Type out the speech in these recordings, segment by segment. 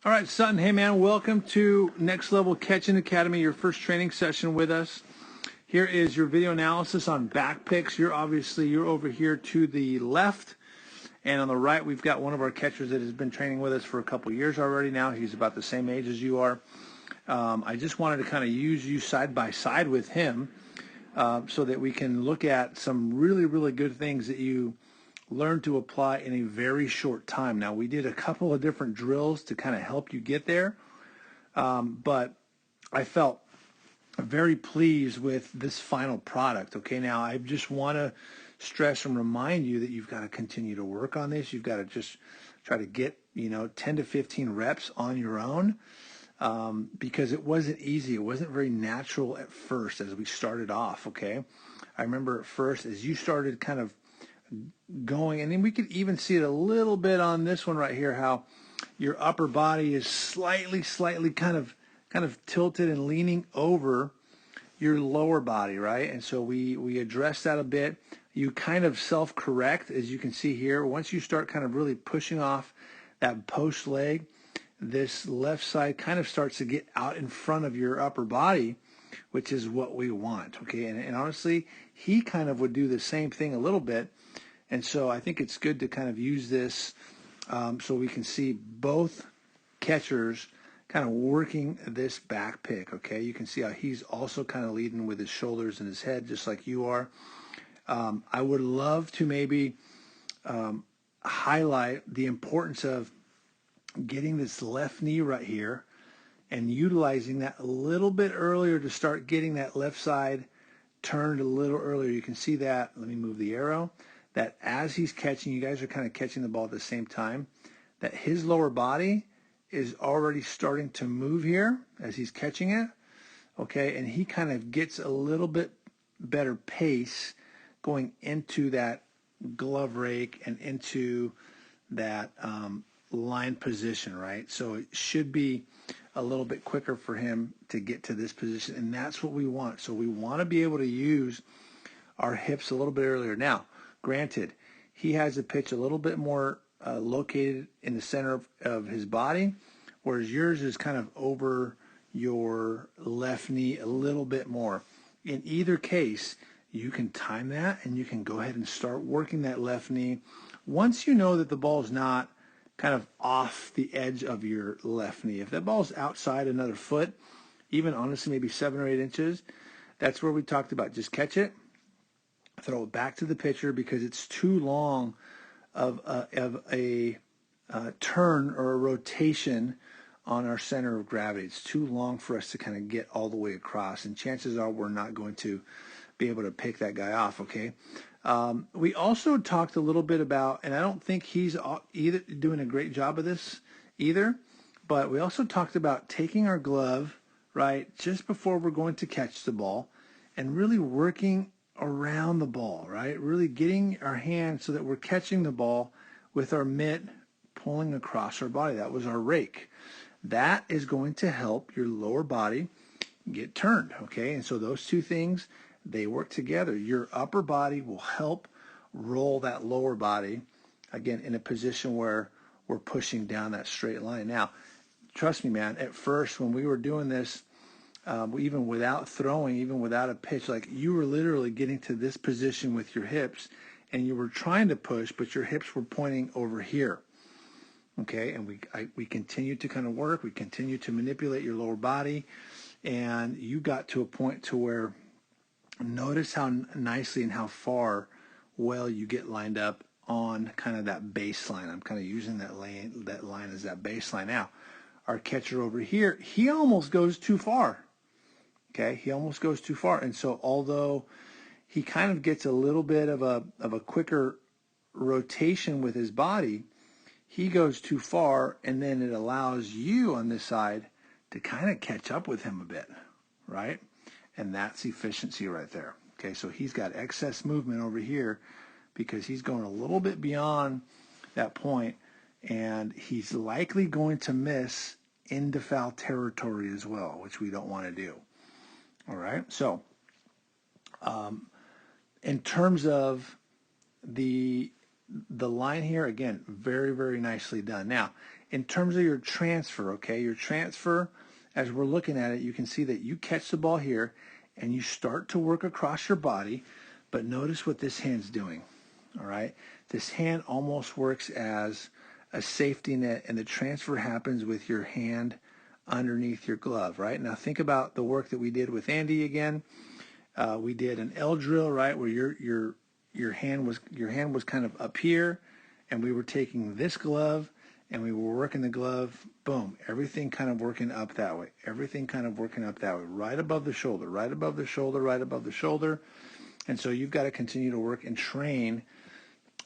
All right, Sutton. Hey, man, welcome to Next Level Catching Academy, your first training session with us. Here is your video analysis on back picks. You're over here to the left, and on the right, we've got one of our catchers that has been training with us for a couple years already now. He's about the same age as you are. I just wanted to kind of use you side by side with him so that we can look at some really, really good things that you learn to apply in a very short time. Now, we did a couple of different drills to kind of help you get there, but I felt very pleased with this final product. Okay, now I just want to stress and remind you that you've got to continue to work on this. You've got to just try to get 10 to 15 reps on your own, because it wasn't easy. It wasn't very natural at first as we started off. Okay, I remember at first as you started kind of going, and then we could even see it a little bit on this one right here, how your upper body is slightly kind of tilted and leaning over your lower body, right? And so we addressed that a bit. You kind of self-correct, as you can see here. Once you start kind of really pushing off that post leg, this left side kind of starts to get out in front of your upper body, which is what we want, okay? And honestly, he kind of would do the same thing a little bit. And so I think it's good to kind of use this so we can see both catchers kind of working this back pick, okay? You can see how he's also kind of leading with his shoulders and his head, just like you are. I would love to maybe highlight the importance of getting this left knee right here and utilizing that a little bit earlier to start getting that left side turned a little earlier. You can see that. Let me move the arrow. That as he's catching, you guys are kind of catching the ball at the same time, that his lower body is already starting to move here as he's catching it, okay? And he kind of gets a little bit better pace going into that glove rake and into that line position, right? So it should be a little bit quicker for him to get to this position, and that's what we want. So we want to be able to use our hips a little bit earlier. Now, granted, he has a pitch a little bit more located in the center of his body, whereas yours is kind of over your left knee a little bit more. In either case, you can time that and you can go ahead and start working that left knee. Once you know that the ball is not kind of off the edge of your left knee, if that ball is outside another foot, even honestly maybe 7 or 8 inches, that's where we talked about. Just catch it, throw it back to the pitcher, because it's too long of a turn or a rotation on our center of gravity. It's too long for us to kind of get all the way across, and chances are we're not going to be able to pick that guy off, okay? We also talked a little bit about, and I don't think he's either doing a great job of this either, but we also talked about taking our glove, right, just before we're going to catch the ball and really working around the ball, right? Really getting our hand so that we're catching the ball with our mitt pulling across our body. That was our rake. That is going to help your lower body get turned, okay? And so those two things, they work together. Your upper body will help roll that lower body, again, in a position where we're pushing down that straight line. Now, trust me, man, at first when we were doing this, even without throwing, even without a pitch, like you were literally getting to this position with your hips and you were trying to push, but your hips were pointing over here. Okay, and we continued to kind of work. We continued to manipulate your lower body, and you got to a point to where, notice how nicely and how far well you get lined up on kind of that baseline. I'm kind of using that line as that baseline. Now, our catcher over here, he almost goes too far. Okay, he almost goes too far. And so although he kind of gets a little bit of a quicker rotation with his body, he goes too far, and then it allows you on this side to kind of catch up with him a bit, right? And that's efficiency right there. Okay, so he's got excess movement over here because he's going a little bit beyond that point, and he's likely going to miss into foul territory as well, which we don't want to do. All right, so in terms of the line here, again, very, very nicely done. Now, in terms of your transfer, okay, your transfer, as we're looking at it, you can see that you catch the ball here and you start to work across your body, but notice what this hand's doing, all right? This hand almost works as a safety net, and the transfer happens with your hand underneath your glove, right? Now think about the work that we did with Andy again. We did an L drill, right, where your hand was kind of up here, and we were taking this glove and we were working the glove, boom, everything kind of working up that way. Everything kind of working up that way, right above the shoulder, right above the shoulder, right above the shoulder. And so you've got to continue to work and train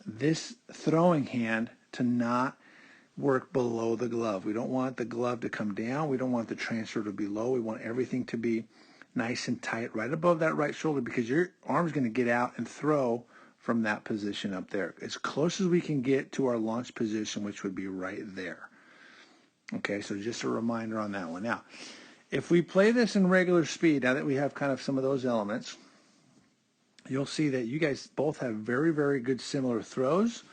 this throwing hand to not work below the glove. We don't want the glove to come down. We don't want the transfer to be low. We want everything to be nice and tight right above that right shoulder, because your arm's going to get out and throw from that position up there, as close as we can get to our launch position, which would be right there. Okay, so just a reminder on that one. Now, if we play this in regular speed, now that we have kind of some of those elements, you'll see that you guys both have very, very good similar throws,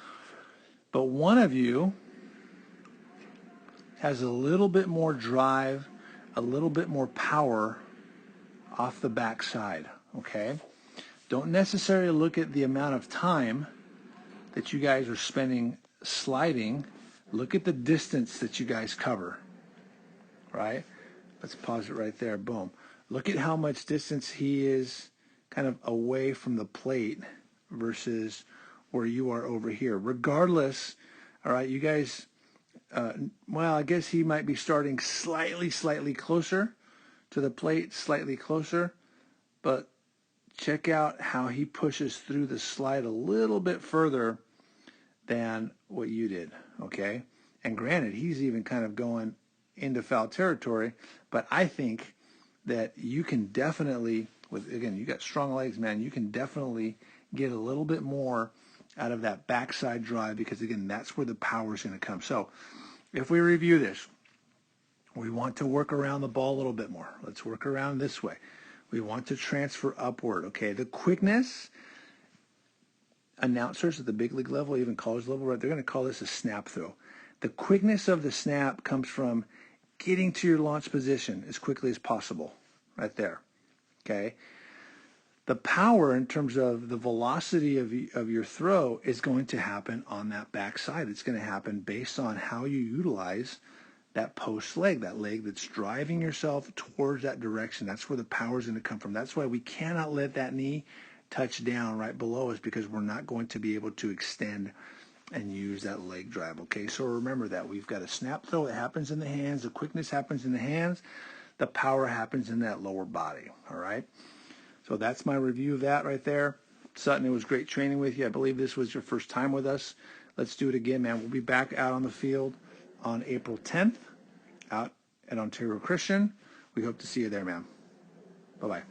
but one of you has a little bit more drive, a little bit more power off the backside, okay? Don't necessarily look at the amount of time that you guys are spending sliding. Look at the distance that you guys cover, right? Let's pause it right there, boom. Look at how much distance he is kind of away from the plate versus where you are over here. Regardless, all right, you guys, well, I guess he might be starting slightly closer to the plate, slightly closer, but check out how he pushes through the slide a little bit further than what you did, okay? And granted, he's even kind of going into foul territory, but I think that you can definitely, again, you got strong legs, man, you can definitely get a little bit more out of that backside drive, because again, that's where the power is going to come. So if we review this, we want to work around the ball a little bit more. Let's work around this way. We want to transfer upward, okay? The quickness, announcers at the big league level, even college level, right, they're going to call this a snap throw. The quickness of the snap comes from getting to your launch position as quickly as possible, right there, okay? The power in terms of the velocity of your throw is going to happen on that backside. It's going to happen based on how you utilize that post leg, that leg that's driving yourself towards that direction. That's where the power is going to come from. That's why we cannot let that knee touch down right below us, because we're not going to be able to extend and use that leg drive. Okay, so remember that. We've got a snap throw that happens in the hands. The quickness happens in the hands. The power happens in that lower body. All right, so that's my review of that right there. Sutton, it was great training with you. I believe this was your first time with us. Let's do it again, man. We'll be back out on the field on April 10th out at Ontario Christian. We hope to see you there, man. Bye-bye.